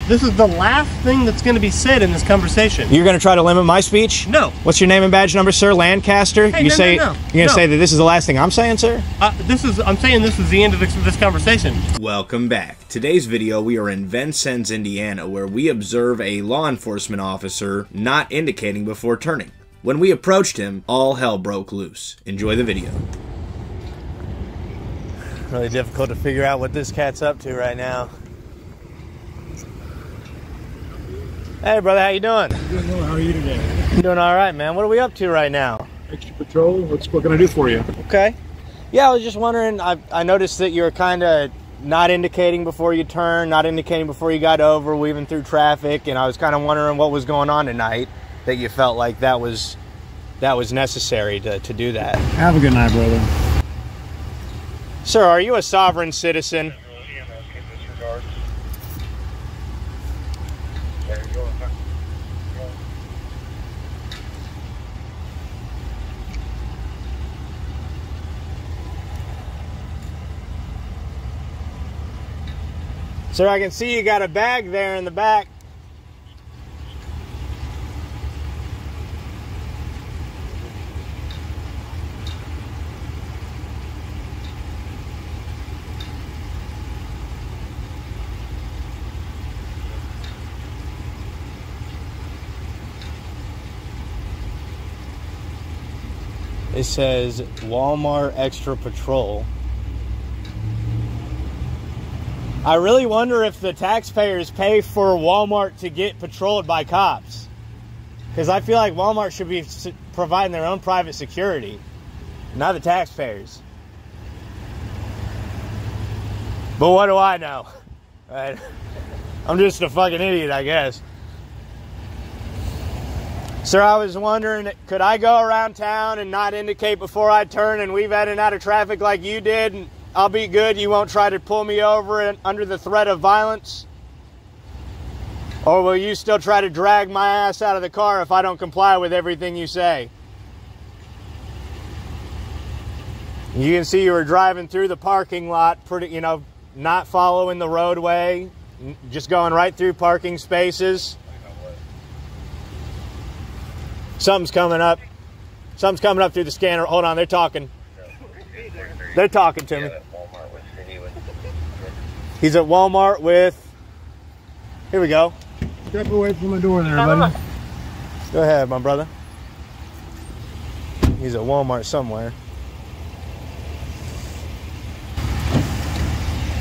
This is the last thing that's going to be said in this conversation. You're going to try to limit my speech? No. What's your name and badge number, sir? Lancaster? Hey, you no, say no. you're going to say that this is the last thing I'm saying, sir? I'm saying this is the end of this conversation. Welcome back. Today's video, we are in Vincennes, Indiana, where we observe a law enforcement officer not indicating before turning. When we approached him, all hell broke loose. Enjoy the video. Really difficult to figure out what this cat's up to right now. Hey, brother, how you doing? Doing well. How are you today? I'm doing all right, man. What are we up to right now? Extra patrol. What can I do for you? Okay. Yeah, I was just wondering, I noticed that you were kind of not indicating before you turned, not indicating before you got over, weaving through traffic, and I was kind of wondering what was going on tonight that you felt like that was necessary to do that. Have a good night, brother. Sir, are you a sovereign citizen? Sir, I can see you got a bag there in the back. It says Walmart Extra Patrol. I really wonder if the taxpayers pay for Walmart to get patrolled by cops. Because I feel like Walmart should be providing their own private security, not the taxpayers. But what do I know? Right? I'm just a fucking idiot, I guess. Sir, I was wondering, could I go around town and not indicate before I turn and weave in and out of traffic like you did? And I'll be good. You won't try to pull me over under the threat of violence? Or will you still try to drag my ass out of the car if I don't comply with everything you say? You can see you were driving through the parking lot, not following the roadway, just going right through parking spaces. Something's coming up. Something's coming up through the scanner. Hold on, they're talking. They're talking to me. He's at Walmart with... Here we go. Step away from the door there, buddy. Go ahead, my brother. He's at Walmart somewhere.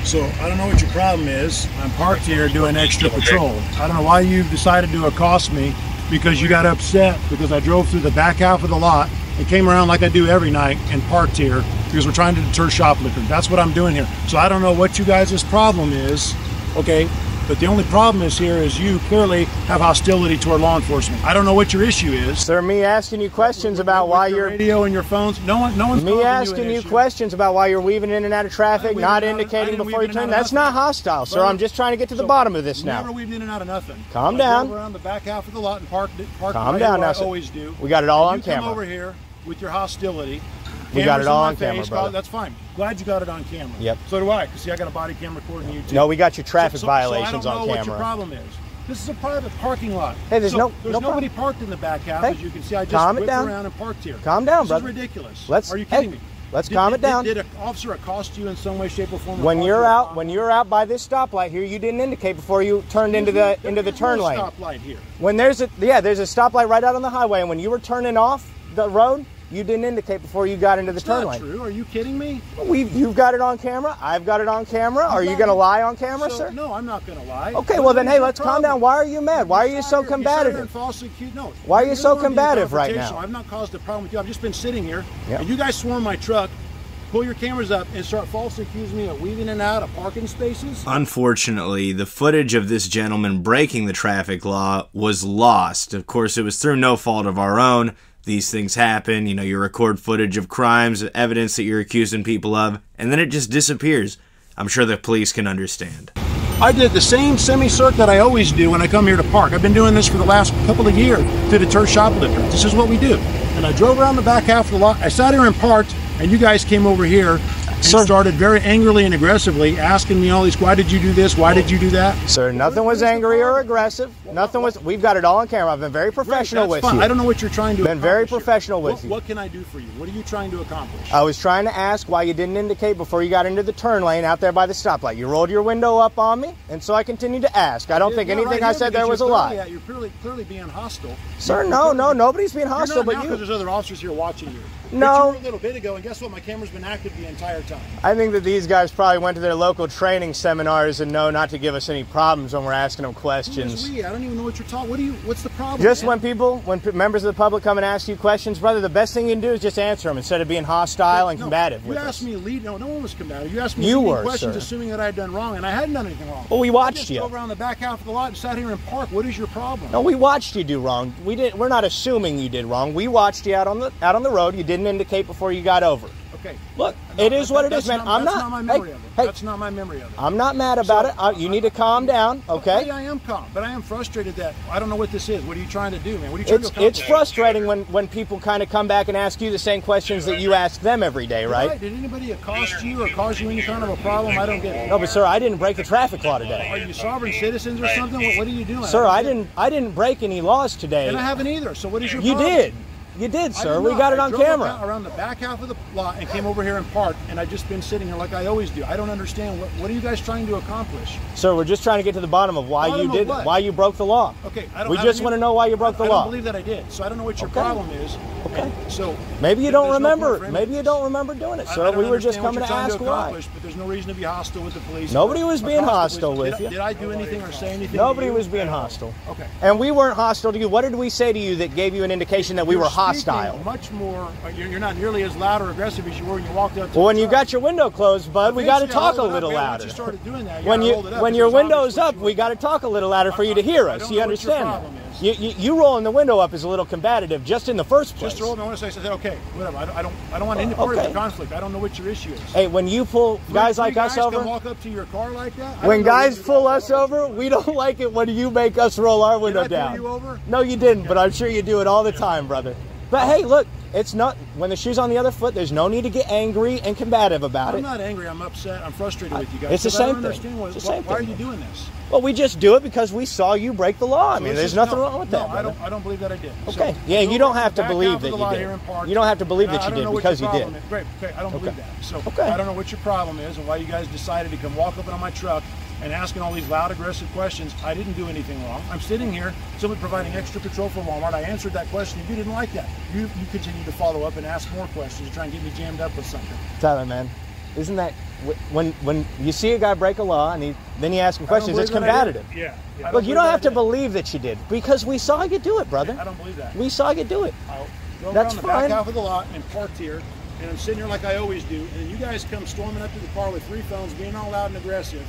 So, I don't know what your problem is. I'm parked here doing extra patrol. I don't know why you've decided to accost me because you got upset because I drove through the back half of the lot and came around like I do every night and parked here because we're trying to deter shoplifting. That's what I'm doing here. So I don't know what you guys' problem is, okay? But the only problem is here is you clearly have hostility toward law enforcement. I don't know what your issue is. Sir, me asking you questions about why you're... radio and your phones, no one's me asking you questions about why you're weaving in and out of traffic, not indicating before you turn. That's not hostile, sir. I'm just trying to get to the bottom of this now. Never weaved in and out of nothing. Calm down. I drove around the back half of the lot and parked Calm down now, sir. I always do. We got it all on you camera. Come over here with your hostility. We got it all on camera, brother. That's fine. Glad you got it on camera. Yep. So do I, because see, I got a body camera recording you too. No, we got your traffic violations so I don't know on what camera. your problem is. This is a private parking lot. Hey, there's nobody parked in the back half, hey, as you can see. I just whipped around and parked here. Calm down, brother. This is ridiculous. Are you kidding me? Let's calm it down. Did an officer accost you in some way, shape, or form? When you're out by this stoplight here, you didn't indicate before you turned into the turn lane. Stoplight here. When there's a stoplight right out on the highway, and when you were turning off the road, you didn't indicate before you got into the turn lane. That's not true. Are you kidding me? You've got it on camera. I've got it on camera. Are you going to lie on camera, sir? No, I'm not going to lie. Okay, well then, hey, let's calm down. Why are you mad? Why are you so combative? No. Why are you so combative right now? I've not caused a problem with you. I've just been sitting here, and you guys swarm my truck, pull your cameras up, and start falsely accusing me of weaving in and out of parking spaces. Unfortunately, the footage of this gentleman breaking the traffic law was lost. Of course, it was through no fault of our own. These things happen, you record footage of crimes, evidence that you're accusing people of, and then it just disappears. I'm sure the police can understand. I did the same semi-circ that I always do when I come here to park. I've been doing this for the last couple of years to deter shoplifters. This is what we do. And I drove around the back half of the lot. I sat here and parked, and you guys came over here and Sir. started very angrily and aggressively asking me all these, why did you do this? Why did you do that? Sir, nothing was angry or aggressive. Nothing was. We've got it all on camera. I've been very professional with you. I don't know what you're trying to Been accomplish very here. professional with you. What can I do for you? What are you trying to accomplish? I was trying to ask why you didn't indicate before you got into the turn lane out there by the stoplight. You rolled your window up on me, and so I continued to ask. I don't think anything I said there was a lie. You're clearly being hostile. Sir, no, nobody's being hostile but you. Because there's other officers here watching you. No. But you were a little bit ago, and guess what? My camera's been active the entire time. I think that these guys probably went to their local training seminars and know not to give us any problems when we're asking them questions. I don't even know what you're talking. What's the problem? Just man? when members of the public come and ask you questions, brother, the best thing you can do is just answer them instead of being hostile and combative with us. You asked me to lead. No one was combative. You asked me you leading were, questions, sir. assuming that I had done wrong, and I hadn't done anything wrong. Well, we watched you. I just drove around the back half of the lot and sat here and parked. What is your problem? No, we watched you do wrong. We're not assuming you did wrong. We watched you out on the road. You didn't indicate before you got over. Okay. Look, it is what it is, man. That's not my memory of it. That's not my memory of it. I'm not mad about it. You need to calm down, okay? I am calm, but I am frustrated that I don't know what this is. What are you trying to do, man? What are you trying to accomplish? It's frustrating when people kind of come back and ask you the same questions that you ask them every day, right? Did anybody accost you or cause you any kind of a problem? I don't get it. No, but sir, I didn't break the traffic law today. Are you sovereign citizens or something? What are you doing? Sir, I didn't break any laws today. And I haven't either. So what is your You problem? did. You did, sir. We got it on camera. Around the back half of the lot and came over here and parked, and I've just been sitting here like I always do. I don't understand. What are you guys trying to accomplish? Sir, we're just trying to get to the bottom of why why you broke the law. Okay, we just want to know why you broke the law. I don't believe that I did, so I don't know what your problem is. Okay. So maybe you don't remember. Maybe you don't remember doing it, sir. We were just coming to ask why. But there's no reason to be hostile with the police. Nobody was being hostile with you. Did I do anything or say anything? Nobody was being hostile. Okay. And we weren't hostile to you. What did we say to you that gave you an indication that we were hostile? Much more. You're not nearly as loud or aggressive as you were when you walked up. Well, when you got your window closed, bud, we got to talk a little louder. You started doing that. When your window's up, we got to talk a little louder for you to hear us. You understand that? You rolling the window up is a little combative, just in the first place. Just rolling. I want to say, okay, whatever. I don't want any part of the conflict. I don't know what your issue is. Hey, when you pull guys like us over, walk up to your car like that. When guys pull us over, we don't like it when you make us roll our window down. Did I pull you over? No, you didn't, but I'm sure you do it all the time, brother. But hey, look, it's not when the shoe's on the other foot. There's no need to get angry and combative about it. I'm not angry. I'm upset. I'm frustrated with you guys. It's the same thing. Why are you doing this? Well, we just do it because we saw you break the law. I mean, there's nothing wrong with that. No, I don't believe that I did. Okay. Yeah, you don't have to believe that you did. You don't have to believe that you did because you did. Great. Okay, I don't believe that. So I don't know what your problem is and why you guys decided to come walk up on my truck and asking all these loud, aggressive questions. I didn't do anything wrong. I'm sitting here simply providing extra patrol for Walmart. I answered that question. You didn't like that. You continue to follow up and ask more questions to try and get me jammed up with something. Tyler, man, isn't that when you see a guy break a law and then you ask him questions, it's combative. Yeah. Look, you don't have to believe that you did because we saw you do it, brother. I don't believe that. We saw you do it. That's fine. Back half of the lot and parked here, and I'm sitting here like I always do, and then you guys come storming up to the car with 3 phones, being all loud and aggressive,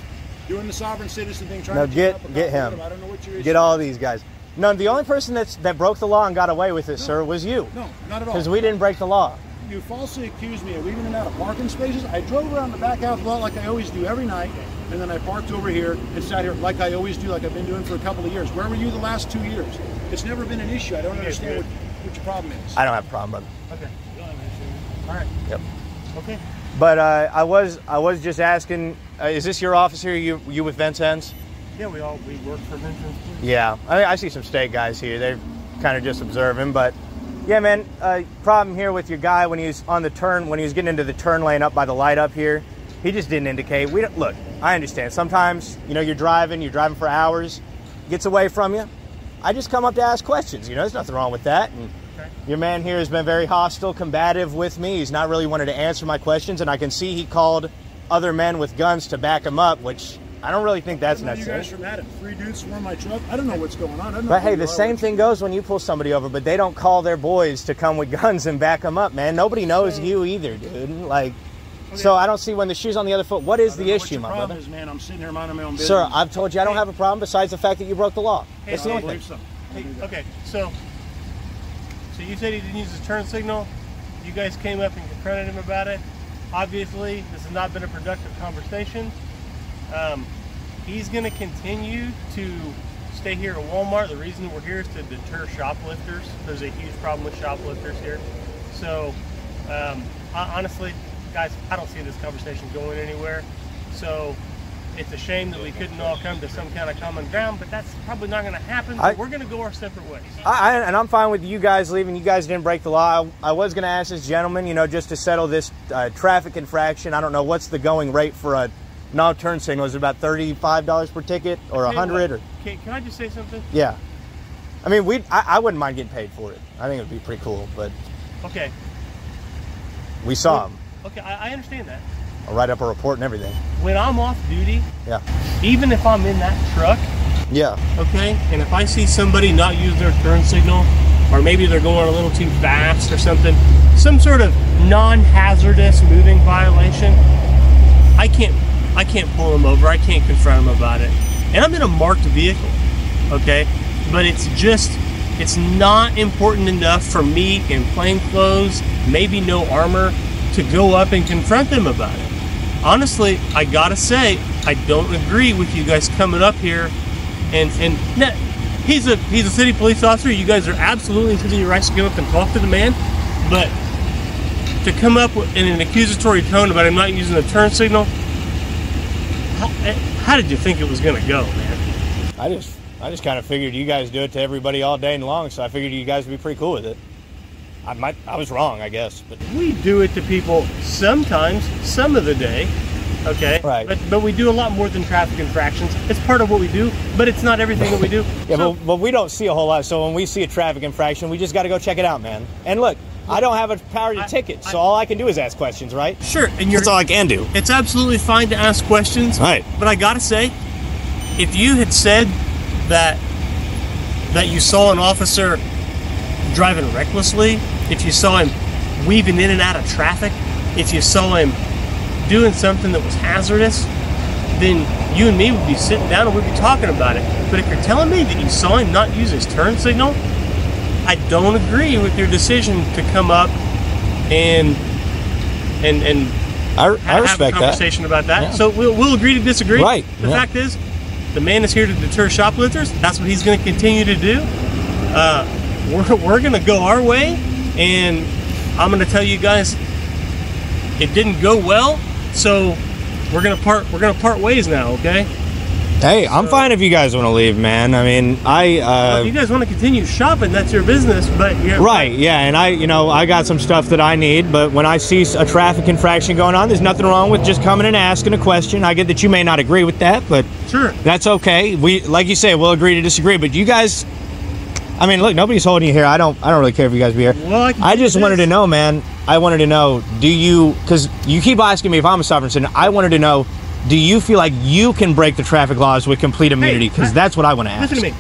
doing the sovereign citizen thing, trying to get him. I don't know what your issue Get all these guys. No, the only person that broke the law and got away with it, sir, was you. No, not at all. Because we didn't break the law. You falsely accused me of leaving and out of parking spaces. I drove around the back half of the lot like I always do every night, and then I parked over here and sat here like I always do, like I've been doing for a couple of years. Where were you the last 2 years? It's never been an issue. I don't understand what your problem is. I don't have a problem, brother. Okay. You don't have an issue. All right. Yep. Okay. But I was just asking, is this your office here? You with Vincennes? Yeah, we work for Vincennes. Yeah, I see some state guys here. They're kind of just observing, but yeah, man. Problem here with your guy when he was on the turn, when he was getting into the turn lane up by the light up here, he just didn't indicate. Look. I understand. Sometimes you're driving for hours, gets away from you. I just come up to ask questions. There's nothing wrong with that. And your man here has been very hostile, combative with me. He's not really wanted to answer my questions, and I can see he called other men with guns to back him up, which I don't really think that's necessary. You guys are mad at 3 dudes swarm my truck. I don't know what's going on. But hey, the same thing goes when you pull somebody over, but they don't call their boys to come with guns and back them up, man. Nobody knows you either, dude. So I don't see when the shoe's on the other foot. What is the issue, my brother? Is, man. I'm sitting here minding my own business. Sir, I've told you I don't have a problem besides the fact that you broke the law. That's the only thing. Okay, so you said he didn't use his turn signal. You guys came up and confronted him about it. Obviously, this has not been a productive conversation. He's going to continue to stay here at Walmart. The reason we're here is to deter shoplifters. There's a huge problem with shoplifters here. So, honestly, guys, I don't see this conversation going anywhere. So it's a shame that we couldn't all come to some kind of common ground, but that's probably not going to happen. So we're going to go our separate ways. And I'm fine with you guys leaving. You guys didn't break the law. I was going to ask this gentleman, you know, just to settle this traffic infraction. I don't know what's the going rate for a no turn signal. Is it about $35 per ticket or $100? Or can I just say something? Yeah. I mean, I wouldn't mind getting paid for it. I think it would be pretty cool, but okay. We saw him. Okay, I understand that. I'll write up a report and everything. When I'm off duty, yeah, even if I'm in that truck, yeah, okay, and if I see somebody not use their turn signal, or maybe they're going a little too fast or something, some sort of non-hazardous moving violation, I can't pull them over. I can't confront them about it. And I'm in a marked vehicle, okay? But it's not important enough for me in plain clothes, maybe no armor, to go up and confront them about it. Honestly, I gotta say, I don't agree with you guys coming up here and he's a city police officer. You guys are absolutely within your rights to go up and talk to the man, but to come up in an accusatory tone about him not using the turn signal, how did you think it was gonna go, man? I just kind of figured you guys do it to everybody all day long, so I figured you guys would be pretty cool with it. I was wrong, I guess, but we do it to people sometimes, some of the day, okay? Right. But we do a lot more than traffic infractions. It's part of what we do, but it's not everything that we do. Yeah, so, but we don't see a whole lot. So when we see a traffic infraction, we just got to go check it out, man. And look, I don't have a power to ticket, so all I can do is ask questions, right? Sure, and that's all I can do. It's absolutely fine to ask questions, right? But I gotta say, if you had said that you saw an officer driving recklessly, if you saw him weaving in and out of traffic, if you saw him doing something that was hazardous, then you and me would be sitting down and we'd be talking about it. But if you're telling me that you saw him not use his turn signal, I don't agree with your decision to come up and I have respect a conversation about that. Yeah. So we'll agree to disagree. Right. The fact is, the man is here to deter shoplifters. That's what he's going to continue to do. We're going to go our way, and I'm going to tell you guys, it didn't go well. So we're going to part ways now. Okay. Hey, I'm fine if you guys want to leave, man. I mean, well, if you guys want to continue shopping, that's your business. But right, yeah, and I got some stuff that I need. But when I see a traffic infraction going on, there's nothing wrong with just coming and asking a question. I get that you may not agree with that, but sure, that's okay. We, like you say, we'll agree to disagree. But you guys, I mean, look, nobody's holding you here. I don't really care if you guys be here. Well, I just wanted to know, man. I wanted to know, because you keep asking me if I'm a sovereign citizen. I wanted to know, do you feel like you can break the traffic laws with complete immunity? Because that's what I want to ask. Listen to me.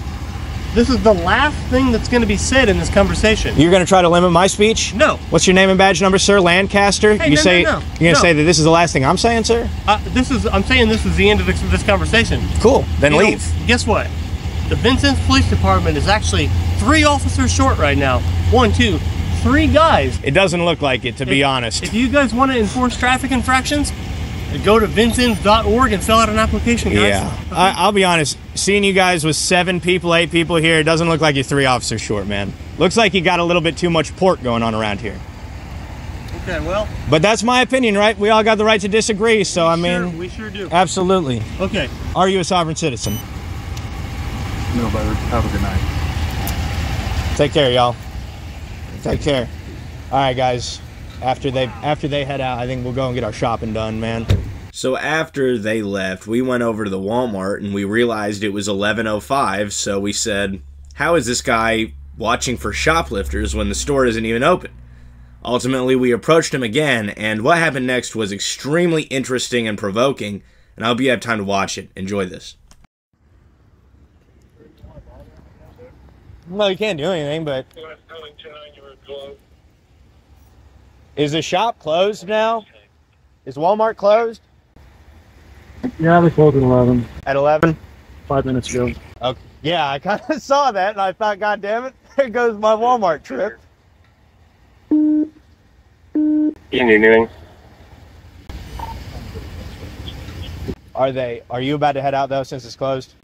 This is the last thing that's going to be said in this conversation. You're going to try to limit my speech? No. What's your name and badge number, sir? Lancaster? Hey, You're going to say that this is the last thing I'm saying, sir? I'm saying this is the end of this conversation. Cool. Then leave. Guess what? The Vincennes Police Department is actually 3 officers short right now. 1, 2, 3 guys. It doesn't look like it, to be honest. If you guys want to enforce traffic infractions, go to vincennes.org and fill out an application, guys. Yeah. Okay. I'll be honest. Seeing you guys with 7 people, 8 people here, it doesn't look like you're 3 officers short, man. Looks like you got a little bit too much pork going on around here. Okay, well. But that's my opinion, right? We all got the right to disagree, so I mean. We sure do. Absolutely. Okay. Are you a sovereign citizen? No, but have a good night. Take care, y'all. Take care. All right, guys. After they head out, I think we'll go and get our shopping done, man. So after they left, we went over to the Walmart and we realized it was 11:05, so we said, how is this guy watching for shoplifters when the store isn't even open? Ultimately, we approached him again, and what happened next was extremely interesting and provoking, and I hope you have time to watch it. Enjoy this. Well, you can't do anything, but... Is the shop closed now? Is Walmart closed? Yeah, they closed at 11. At 11? 5 minutes ago. Okay. Yeah, I kind of saw that, and I thought, God damn it, there goes my Walmart trip. Anything? Are you about to head out, though, since it's closed?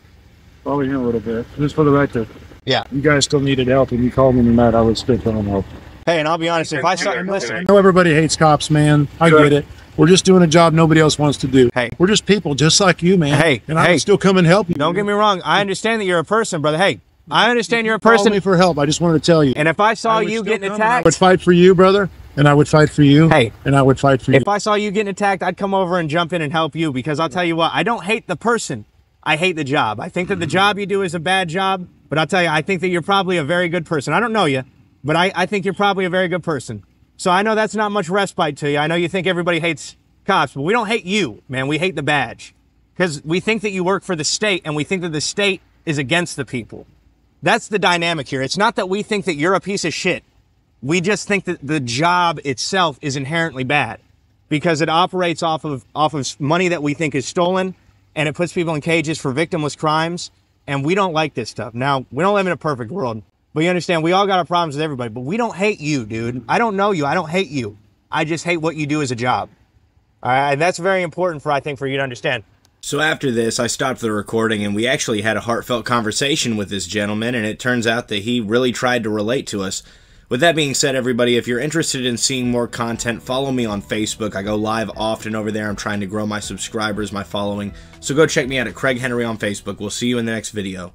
Probably in a little bit. Just for the record. Yeah. You guys still needed help, and you called me tonight. I was still trying to help. Hey, and I'll be honest, if I saw, I listen, know everybody hates cops, man. I get it. We're just doing a job nobody else wants to do. Hey. We're just people just like you, man. Hey, and I hey. would still come and help you. don't get me wrong. I understand that you're a person, brother. Hey, I understand you're a Call person. me for help. I just wanted to tell you. And if I saw I would you still getting come and I attacked, would fight for you, brother. And I would fight for you. Hey. And I would fight for you. if I saw you getting attacked, I'd come over and jump in and help you, because I'll tell you what, I don't hate the person. I hate the job. I think that the job you do is a bad job, but I'll tell you, I think that you're probably a very good person. I don't know you, but I think you're probably a very good person. So I know that's not much respite to you. I know you think everybody hates cops, but we don't hate you, man. We hate the badge, because we think that you work for the state, and we think that the state is against the people. That's the dynamic here. It's not that we think that you're a piece of shit. We just think that the job itself is inherently bad, because it operates off of money that we think is stolen, and it puts people in cages for victimless crimes, and we don't like this stuff. Now, we don't live in a perfect world, but you understand, we all got our problems with everybody, but we don't hate you, dude. I don't know you. I don't hate you. I just hate what you do as a job. All right, and that's very important I think, for you to understand. So after this, I stopped the recording, and we actually had a heartfelt conversation with this gentleman, and it turns out that he really tried to relate to us. With that being said, everybody, if you're interested in seeing more content, follow me on Facebook. I go live often over there. I'm trying to grow my subscribers, my following. So go check me out at Craig Henry on Facebook. We'll see you in the next video.